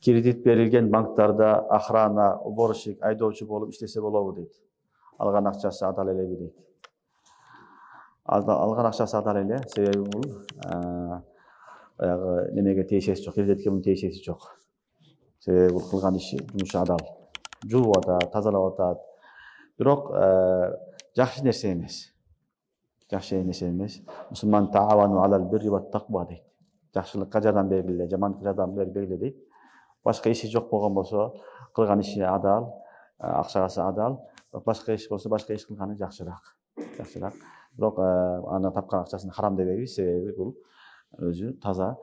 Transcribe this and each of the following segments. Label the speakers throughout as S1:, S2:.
S1: Кредит берилген банктарда охрана, уборщик, айдоочу болуп иштесе болобу дейт. Алган акчасы адал элеби дейт. Алган акчасы адал эле, себеби бул баягы немеге тиешеси жок, кредитке мунун тиешеси жок. Себеби бул кылган иши, жумушу адал. Жууп атат, тазалап атат. Бирок жакшы нерсе эмес. Жакшы нерсе эмес. Мусулман таавану алал бирри ва тақва дейт. Жакшылыкка жардам бергиле, жамандыкка жардам бергиле дейт. Башка иши жок болгон болсо, кылган иши адал, акчасы адал. Башка иш болсо, башка иш кылганы жакшыраак. Жакшыраак. Бирок аны тапкан акчасын харам дебейбиз, себеби бул өзү таза,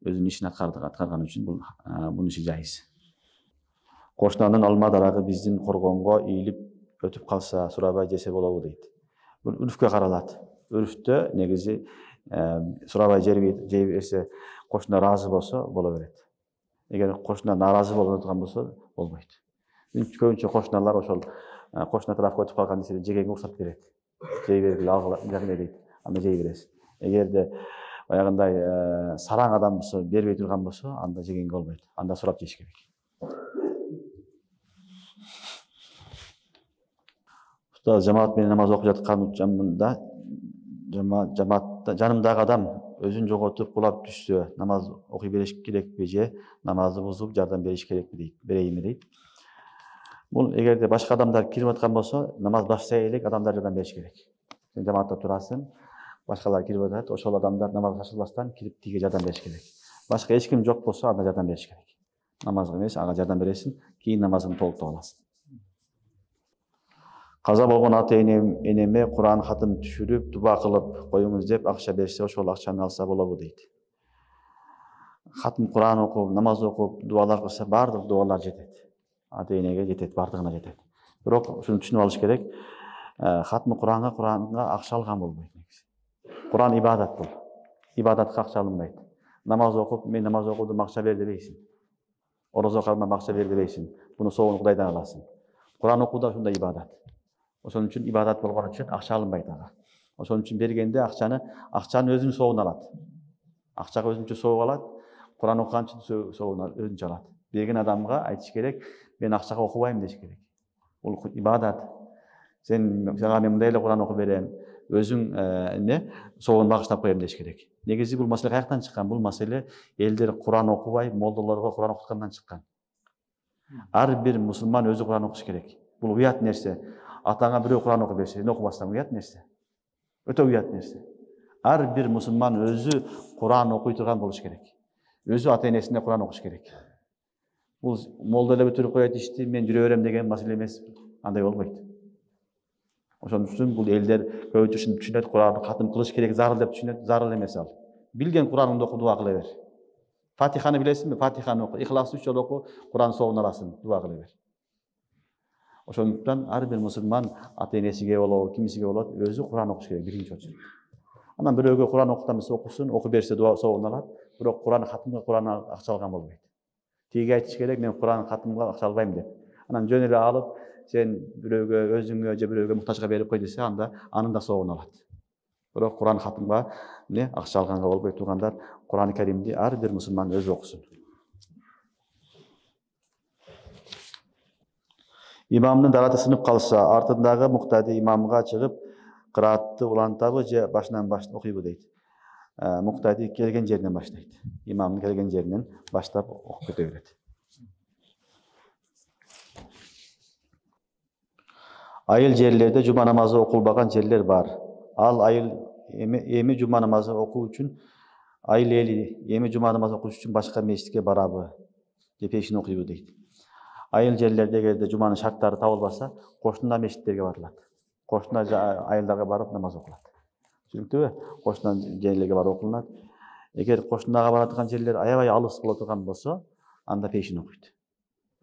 S1: өзүнүн ишин аткарган үчүн бунун иши жайыз. Кошунанын алма дарагы биздин коргонго ийилип өтүп калса, сурабай жесе болобу дейт. Бул үрфкө каралат. Үрфтө негизи сурабай жей берсе, кошуна ыраазы болсо боло берет. Эгер кошуна нааразы болуп турган болсо болбойт. Көбүнчө кошуналар ошол кошуна тарапка өтүп калган нерсени жегенге уруксат берет. Жей бергиле, алгыла дейт. Анда жей бересиз. Эгерде баягындай сараң адам болсо, бербей турган болсо, анда жегенге болбойт. Анда сурап жеш керек. Уста жамаат менен намаз окуп жаткан учамда жамаатта жанымдагы адам өзүн жоготуп кулап түшсө, намаз окуй бериш керекпи же намазды бузуп жардам бериш керекпи дейт, берейинби дейт. Бул эгерде башка адамдар кирип аткан болсо, намаз баштай элек адамдар жардам бериш керек. Сен жамаатта турасың, башкалар кирип атат, ошол адамдар намазга шашылбастан кирип тиге жардам бериш керек. Башка эч ким жок болсо, анда жардам бериш керек. Намазга эмес, ага жардам бересиң, кийин намазыңды толуктап аласың. Каза болгон ата энеме Куран хатым түшүрүп, дуба кылып коюңуз деп акча берсе, ошол акчаны алса болобу дейт. Хатым Куран окуп, намаз окуп, дуалар кылса, бардык дуалар жетет. Ата энеге жетет, бардыгына жетет. Бирок ушуну түшүнүп алыш керек. Хатым Куранга акча алган болбойт негизи. Куран ибадат бул. Ибадатка акча алынбайт. Намаз окуп, мен намаз окудум, акча бер дебейсиң. Орозо калмам, акча бер дебейсиң. Буну соогун Кудайдан аласың. Куран окуу да ушундай ибадат. Ошон үчүн ибадат болгон үчүн акча алынбайт ага. Ошон үчүн бергенде акчаны өзүнүн соогуна алат. Акчага өзүнчө соог алат, Куран окуган үчүн соогуна өзүнчө алат. Берген адамга айтыш керек, мен акчага окубайм деш керек. Бул ибадат. Сага мен мындай эле Куран окуп берем, өзүң соогун багыштап коем деш керек. Негизи бул маселе каяктан чыккан? Бул маселе элдер Куран окубай, молдолорго Куран окуткандан чыккан. Ар бир мусулман өзү Куран окуш керек. Бул уят нерсе. Атаңа бирөө Куран окуп берсе, сен окубастан уят нерсе. Өтө уят нерсе. Ар бир мусулман өзү Куран окуй турган болуш керек. Өзү ата энесине Куран окуш керек. Бул молдо эле бүтүрүп коет ишти, мен жүрө берем деген маселе эмес. Андай болбойт. Ошон үчүн бул элдер көбүнчө түшүнөт, Куран катым кылыш керек, зарыл деп түшүнөт, зарыл эмес ал. Билген Кураныңды оку, дуа кыла бер. Фатиханы билесиңби? Фатиханы оку. Ихласты 3 жолу оку, Куран соогун аласың, дуа кыла бер. Ошондуктан ар бир мусулман ата энесиге болобу, кимисиге болот, өзү Куран окуш керек биринчи очередь. Анан бирөөгө Куран окутамыз окусун, окуп берсе дуа соогун алат, бирок Куран хатымга Куран акча алган болбойт. Тиги айтыш керек, мен Куран хатымга акча албайм деп. Анан жөн эле алып, сен бирөөгө, өзүңө же бирөөгө муктажга берип кой десе, анда анын да соогун алат. Бирок Куран хатымга акча алганга болбойт. Туугандар, Куран Каримди ар бир мусулман өзү окусун. Имамдын дараты сынып калса, артындагы муктади имамга чыгып, кыраатты улантабы же башынан окуйбу дейт. Муктади келген жеринен баштайт. Имамдын келген жеринен баштап окуп кете берет. Айыл жерлерде жума намазы окулбаган жерлер бар. Ал айыл эми жума намазы окуу үчүн айыл эли эми жума намазы окуш үчүн башка мечитке барабы? Же пешин окуйбу дейт. Айыл жерлерде эгерде жуманын шарттары табылбаса, кошуна мечиттерге барылат. Кошуна айылдарга барып намаз окулат. Түшүнүктүбү? Кошуна жерлерге барып окулат. Эгер кошунага баратыган жерлер аябай алыс боло турган болсо, анда пешин окуйт.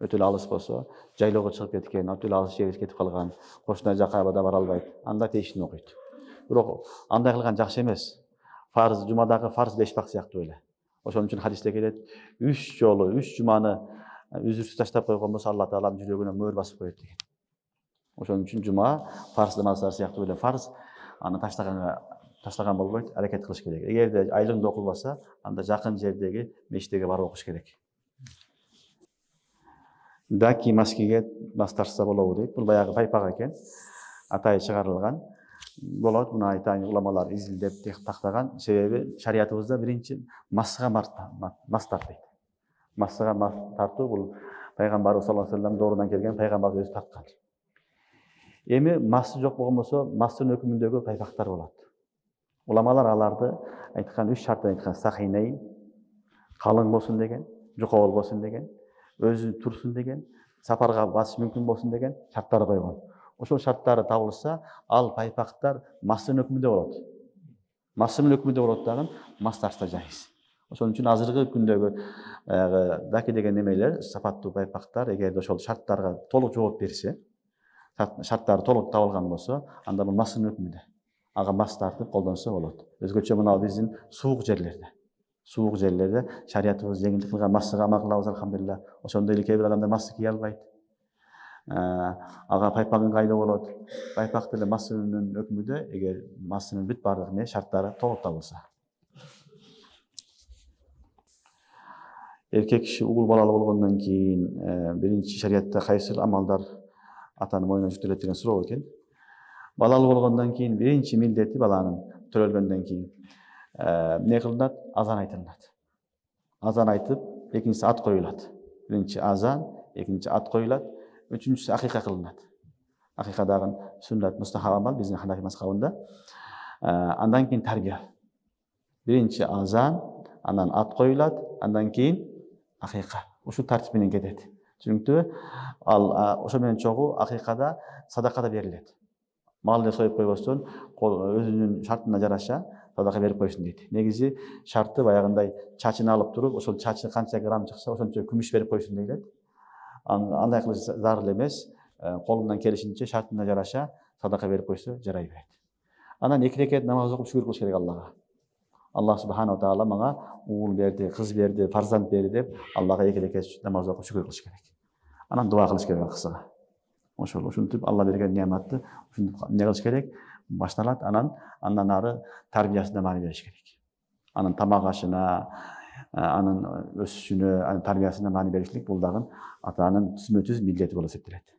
S1: Өтө эле алыс болсо, жайлоого чыгып кеткен, өтө эле алыс жерге кетип калган, кошуна жака да бара албайт, анда пешин окуйт. Бирок андай кылган жакшы эмес. Фарз, жумадагы фарз 5 бак сыяктуу эле. Ошон үчүн хадисте келет, 3 жолу, 3 жуманы үзүрсүз таштап койгон болсо, Алла Тааланын жүрөгүнө мөөр басып коет деген. Ошон үчүн жума фарз намаздар сыяктуу эле фарз, аны таштаган болбойт, аракет кылыш керек. Эгерде айылыңда окулбаса, анда жакын жердеги мечиттерге барып окуш керек. даки маскеге бас тартса болобу дейт. Бул баягы пайпак экен. Атайы чыгарылган. Болот, муну айтайын, уламалар изилдеп тактаган. Себеби шариятыбызда биринчи масыга мас тартпайт. Масыга мас тартуу бул пайгамбарыбыз саллаллаху алейхи ва саллям доорудан келген пайгамбар өзү тарткан. Эми масы жок болгон болсо, мастын өкүмүндөгү пайпактар болот. Уламалар аларды айткан 3 шарттан айткан: сахинейн, калың болсун деген, жука болбосун деген, өзү турсун деген, сапарга басыш мүмкүн болсун деген шарттар койгон. Ошол шарттары табылса, ал пайпактар мастын өкүмүндө болот. Мастын өкүмүндө болот дагы мас тартса жайыз. Ошон үчүн азыркы күндөгү даки деген немелер, сапаттуу пайпактар эгерде ошол шарттарга толук жооп берсе, шарттары толук табылган болсо, анда бул мастын өкүмүндө. Ага мас тартып колдонсо болот. Өзгөчө мына биздин суук жерлерде шариятыбыз жеңилдик кылган масыга амал кылабыз, алхамдулилlah. Ошондой эле кээ бир адамдар масы кие албайт. Ага пайпагын кайда болот? Пайпак деле масынын өкүмүндө, эгер масынын бүт баардык не шарттары толук табылса. Эркек киши угул балалуу болгондон кийин биринчи шариятта кайсы амалдар атанын мойнуна жүктөлөт деген суроо экен. Балалуу болгондон кийин биринчи милдети баланын төрөлгөндөн кийин эмне кылынат? Азан айтылат. Азан айтып, экинчиси ат коюлат. Биринчи азан, экинчи ат коюлат, үчүнчүсү акыйка кылынат. Акыйка дагы сүннат, мустахаб амал биздин ханафи мазхабында. Андан кийин тарбия. Биринчи азан, андан ат коюлат, андан кийин акыйка. Ушул тартип менен кетет. Чүнкү ал ошо менен чогуу акыйкада садака да берилет. Малды союп койбостон, өзүнүн шартына жараша садака берип койсун дейт. Негизи шарты баягындай чачын алып туруп, ошол чачы канча грамм чыкса, ошончо күмүш берип койсун дейт. Андай кылыш зарыл эмес. Колунан келишинче шартына жараша садака берип койсо жарай берет. Анан 2 рекет намаз окуп шүгүр кылыш керек Аллага. Аллах субханаху таала мага уул берди, кыз берди, фарзанд берди деп Аллага 2 рекет намаз окуп шүгүр кылыш керек. Анан дуа кылыш керек кызга. Ушинтип Алла берген неаматты ушинтип эмне кылыш керек? Башталат, андан ары тарбиясына маани бериш керек. Анын тамак ашына, анын өсүшүнө, анын тарбиясына маани беришлик бул дагы атанын түзмө-түз милдети болуп эсептелет.